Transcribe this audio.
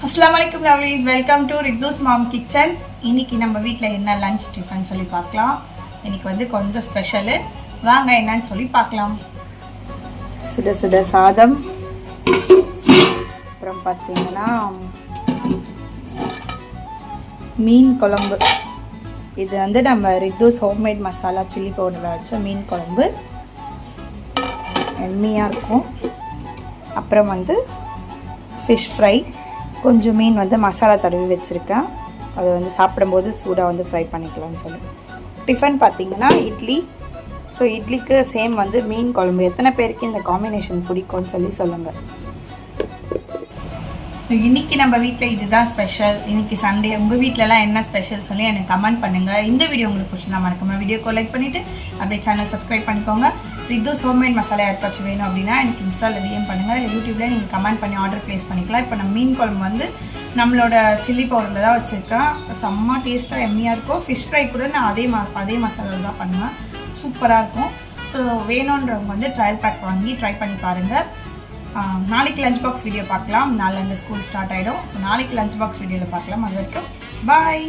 Assalamualaikum lovelies, welcome to Riddu's Mom Kitchen. இன்னைக்கு நம்ம வீட்ல என்ன லஞ்ச் டிஃபன் சொல்லி பார்க்கலாம். இன்னைக்கு வந்து கொஞ்சம் ஸ்பெஷல். வாங்க என்னன்னு சொல்லி பார்க்கலாம். சுட சுட சாதம். அப்புறம் பாத்தீங்கன்னா மீன் குழம்பு. இது வந்து நம்ம ரித்துஸ் ஹோம்மேட் மசாலா சில்லி பவுடர்ல வச்ச மீன் குழம்பு. எம்மியா இருக்கும். அப்புறம் வந்து ஃபிஷ் ஃப்ரை. கொஞ்சம் மீன் வந்து மசாலா தடவி வச்சுருக்கேன். அதை வந்து சாப்பிடும்போது சூடாக வந்து ஃப்ரை பண்ணிக்கலாம்னு சொல்லி. டிஃபன் பார்த்திங்கன்னா இட்லி. ஸோ இட்லிக்கு சேம் வந்து மீன் குழம்பு. எத்தனை பேருக்கு இந்த காம்பினேஷன் பிடிக்கும்னு சொல்லி சொல்லுங்கள். இன்றைக்கி நம்ம வீட்டில் இதுதான் ஸ்பெஷல். இன்றைக்கி சண்டே. உங்கள் வீட்டிலலாம் என்ன ஸ்பெஷல் சொல்லி எனக்கு கமெண்ட் பண்ணுங்கள். இந்த வீடியோ உங்களுக்கு பிடிச்சிருந்தா மறக்காம வீடியோக்கு லைக் பண்ணிவிட்டு அப்படியே சேனல் சப்ஸ்கிரைப் பண்ணிக்கோங்க. ரித்துஸ் ஹோம்மேட் மசாலா யாருக்காச்சும் வேணும் அப்படின்னா எனக்கு இன்ஸ்டாவில் டிஎம் பண்ணுங்கள். இல்லை யூடியூப்லேயே நீங்கள் கமெண்ட் பண்ணி ஆர்டர் ப்ளேஸ் பண்ணிக்கலாம். இப்போ நம்ம மீன் குழம்பு வந்து நம்மளோட சில்லி பவுடரில் தான் வச்சுருக்கேன். செம்ம டேஸ்ட்டாக எம்மியாக இருக்கும். ஃபிஷ் ஃப்ரை கூட நான் அதே மசாலாவில் தான் பண்ணுவேன். சூப்பராக இருக்கும். ஸோ வேணுன்றவங்க வந்து ட்ரையல் பேக் வாங்கி ட்ரை பண்ணி பாருங்கள். நாளைக்கு லஞ்ச் பாக்ஸ் வீடியோ பார்க்கலாம். நாளைலேருந்து ஸ்கூல் ஸ்டார்ட் ஆகிடும். ஸோ நாளைக்கு லஞ்ச் பாக்ஸ் வீடியோவில் பார்க்கலாம். அது வரைக்கும் பாய்.